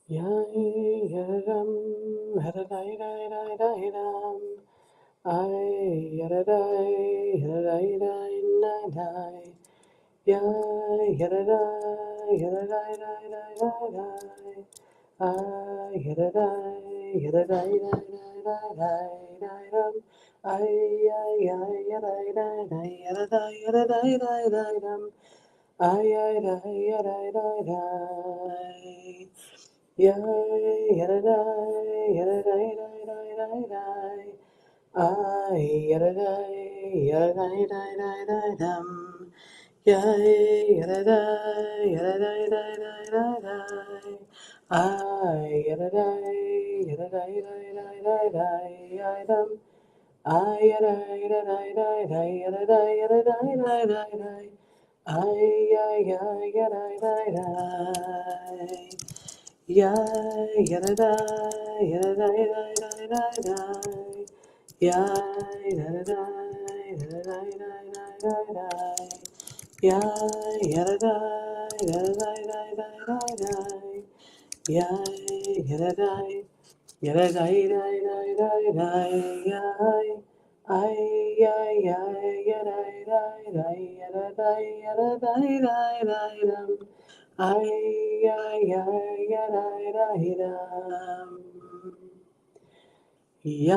Yai yaram haradai dai dai dai dam. I yaradai haradai dai dai dai. Yai yaradai haradai dai dai dai dai. I yaradai haradai dai dai dai dai dai dam. I yaradai dai dai haradai haradai dai dai dam. I yaradai dai dai. Yay, yadadai, yadadai, dai, dai, dai, dai. Ay, yadadai, yadadai, dai, dai, dai, dum. Yay, yadadai, yadadai, dai, dai, dai, dai. Ay, yadadai, yadadai, dai, dai, dai, dai, dai, dum. Ay, yadai, yadadai, dai, dai, yadadai, yadadai, dai, dai, dai. Ay, ay, ay, yadai, dai, dai. Yay, yada, yada, yada, yada, yada. Yay, yada, yada, yada, yada. Yay, yada, yada, yada, yada. Yay, yada, yada, yada, yada, yada. Yay. Ay, ay, ay, yada, yada, yada, yada, yada, yada. Ay, ay, ay, yada, yada, yada. Yay,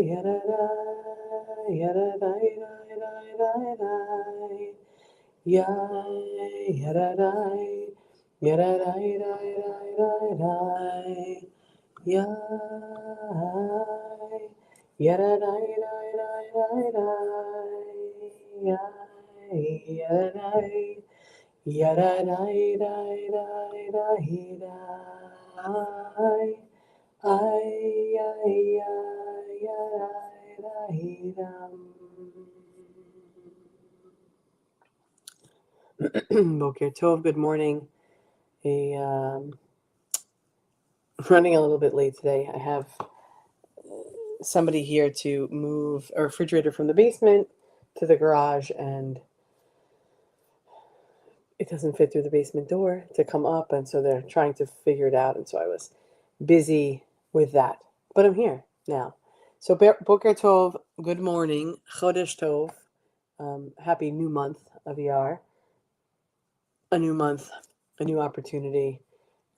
yada, yada, yada, yada, yada, yada. Yay, yada, yada, yada, yada, yada. Yay, yada, yada, yada, yada. Yay, yada. Yada da da da da da. I yada Boker Tov, good morning. A running a little bit late today. I have somebody here to move a refrigerator from the basement to the garage, and it doesn't fit through the basement door to come up, and so they're trying to figure it out. And so I was busy with that, but I'm here now. So Boker Tov, good morning, Chodesh Tov, happy new month of Iyar, a new month, a new opportunity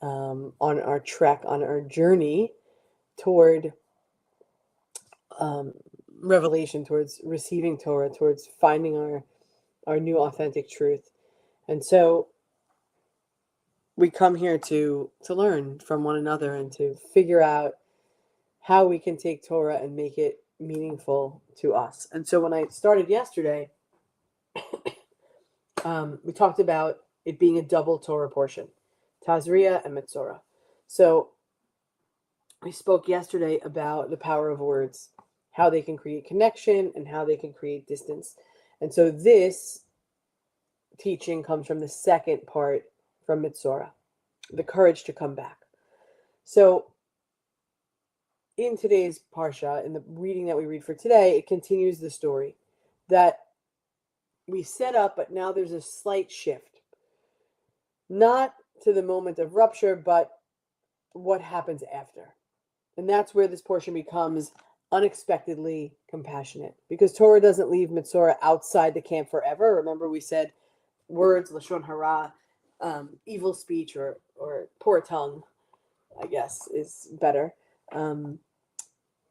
on our trek, on our journey toward um, revelation, towards receiving Torah, towards finding our new authentic truth. And so we come here to learn from one another and to figure out how we can take Torah and make it meaningful to us. And so when I started yesterday, we talked about it being a double Torah portion, Tazria and Metzora. So we spoke yesterday about the power of words, how they can create connection and how they can create distance. And so this teaching comes from the second part from Metzora, the courage to come back. So in today's Parsha, in the reading that we read for today, it continues the story that we set up, but now there's a slight shift. Not to the moment of rupture, but what happens after. And that's where this portion becomes unexpectedly compassionate, because Torah doesn't leave Metzora outside the camp forever. Remember, we said words, Lashon Hara, evil speech or poor tongue, I guess is better,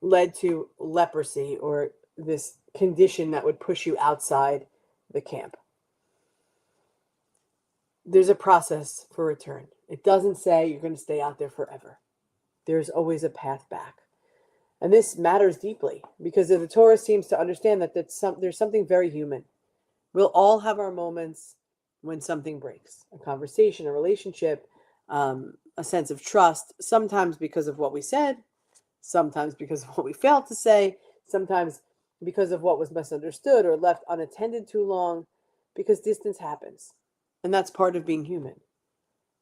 led to leprosy, or this condition that would push you outside the camp. There's a process for return. It doesn't say you're going to stay out there forever. There's always a path back. And this matters deeply because the Torah seems to understand that there's something very human. We'll all have our moments when something breaks, a conversation, a relationship, a sense of trust, sometimes because of what we said, sometimes because of what we failed to say, sometimes because of what was misunderstood or left unattended too long, because distance happens. And that's part of being human.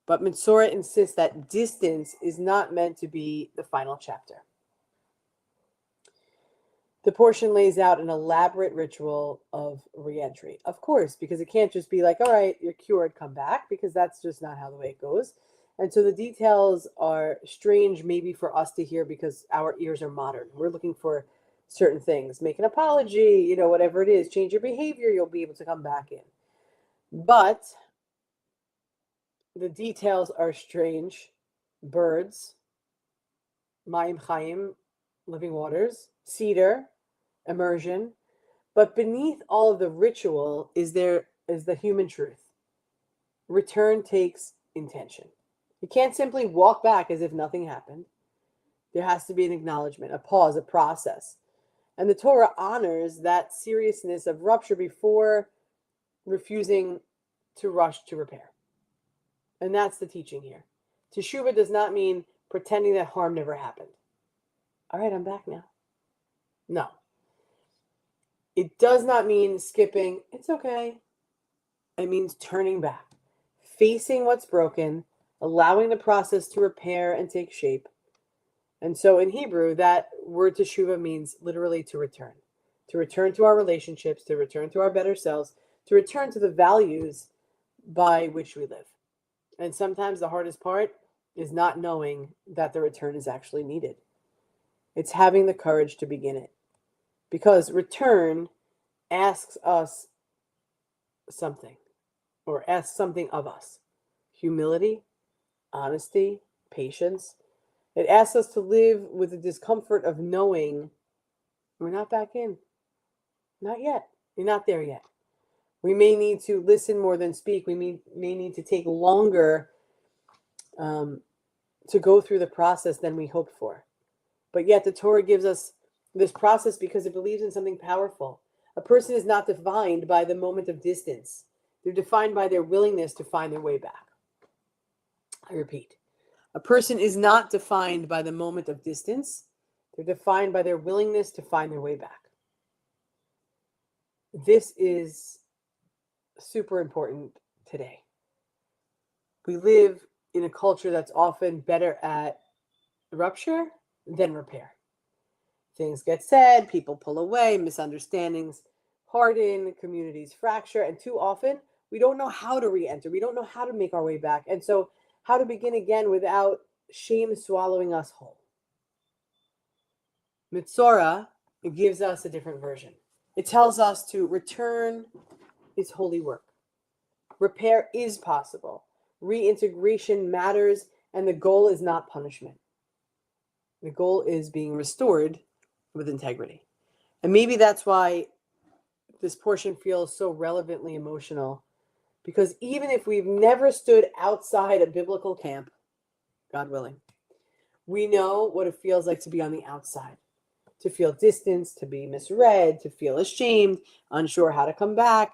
But Metzora insists that distance is not meant to be the final chapter. The portion lays out an elaborate ritual of reentry. Of course, because it can't just be like, all right, you're cured, come back, because that's just not how the way it goes. And so the details are strange maybe for us to hear because our ears are modern. We're looking for certain things. Make an apology, whatever it is. Change your behavior, you'll be able to come back in. But the details are strange. Birds, Mayim Chaim, living waters, cedar, immersion. But beneath all of the ritual is the human truth. Return takes intention. You can't simply walk back as if nothing happened. There has to be an acknowledgement, a pause, a process. And the Torah honors that seriousness of rupture before refusing to rush to repair. And that's the teaching here. Teshuvah does not mean pretending that harm never happened. All right, I'm back now. No. It does not mean skipping. It's okay. It means turning back, facing what's broken, allowing the process to repair and take shape. And so in Hebrew, that word teshuvah means literally to return to our relationships, to return to our better selves, to return to the values by which we live. And sometimes the hardest part is not knowing that the return is actually needed. It's having the courage to begin it. Because return asks us something, or asks something of us. Humility, honesty, patience. It asks us to live with the discomfort of knowing we're not back in. Not yet. You're not there yet. We may need to listen more than speak. We may need to take longer to go through the process than we hoped for. But yet the Torah gives us this process because it believes in something powerful. A person is not defined by the moment of distance. They're defined by their willingness to find their way back. I repeat, a person is not defined by the moment of distance. They're defined by their willingness to find their way back. This is super important today. We live in a culture that's often better at rupture than repair. Things get said, people pull away, misunderstandings harden, communities fracture, and too often we don't know how to re-enter. We don't know how to make our way back. And so how to begin again without shame swallowing us whole. Metzora gives us a different version. It tells us to return is holy work. Repair is possible. Reintegration matters, and the goal is not punishment. The goal is being restored with integrity. And maybe that's why this portion feels so relevantly emotional, because even if we've never stood outside a biblical camp, God willing, we know what it feels like to be on the outside, to feel distanced, to be misread, to feel ashamed, unsure how to come back.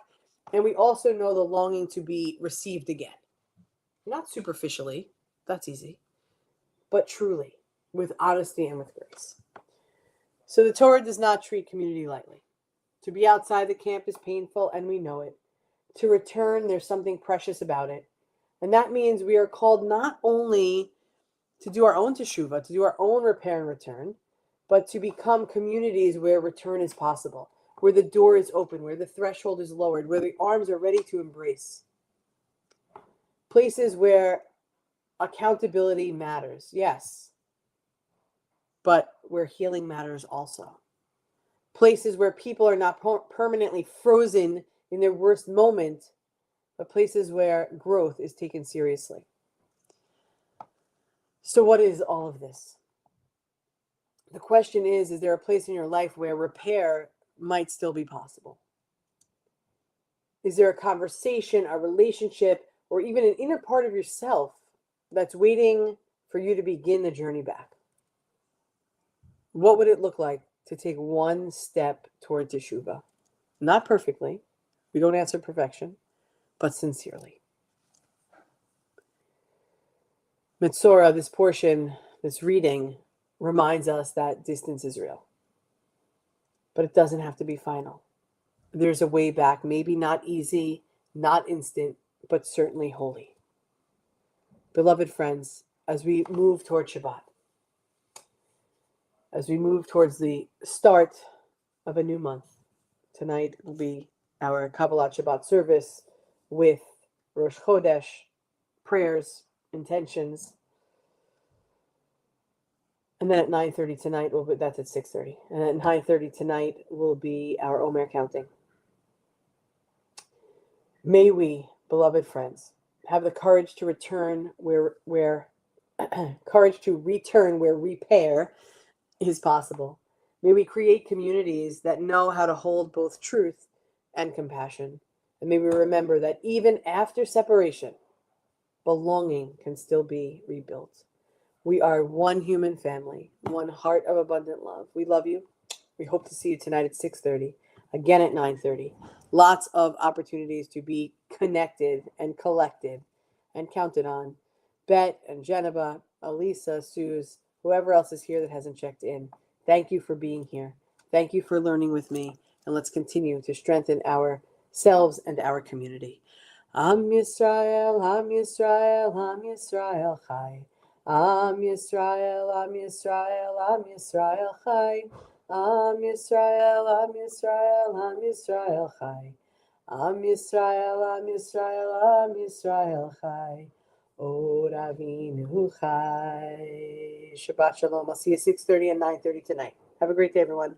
And we also know the longing to be received again. Not superficially, that's easy, but truly, with honesty and with grace. So the Torah does not treat community lightly. To be outside the camp is painful, and we know it. To return, there's something precious about it. And that means we are called not only to do our own teshuvah, to do our own repair and return, but to become communities where return is possible, where the door is open, where the threshold is lowered, where the arms are ready to embrace. Places where accountability matters, yes, but where healing matters also. Places where people are not permanently frozen in their worst moment, but places where growth is taken seriously. So what is all of this? The question is there a place in your life where repair might still be possible? Is there a conversation, a relationship, or even an inner part of yourself that's waiting for you to begin the journey back? What would it look like to take one step toward teshuvah? Not perfectly. We don't answer perfection, but sincerely. Metzora, this portion, this reading, reminds us that distance is real. But it doesn't have to be final. There's a way back, maybe not easy, not instant, but certainly holy. Beloved friends, as we move toward Shabbat, as we move towards the start of a new month, tonight will be our Kabbalat Shabbat service with Rosh Chodesh, prayers, intentions. And then at 9:30 tonight, that's at 6:30. And at 9:30 tonight will be our Omer counting. May we, beloved friends, have the courage to return where courage to return where repair is possible. May we create communities that know how to hold both truth and compassion. And may we remember that even after separation, belonging can still be rebuilt. We are one human family, one heart of abundant love. We love you. We hope to see you tonight at 6:30, again at 9:30. Lots of opportunities to be connected and collected and counted on. Bet and Geneva, Elisa, Suze, whoever else is here that hasn't checked in. Thank you for being here. Thank you for learning with me. And let's continue to strengthen ourselves and our community. Am Yisrael, Am Yisrael, Am Yisrael Chai. Am Yisrael, Am Yisrael, Am Yisrael Chai. Am Yisrael, Am Yisrael, Am Yisrael Chai. Am Yisrael, Am Yisrael, Am Yisrael Chai. O Ravinu Chai. Shabbat Shalom. I'll see you 6:30 and 9:30 tonight. Have a great day, everyone.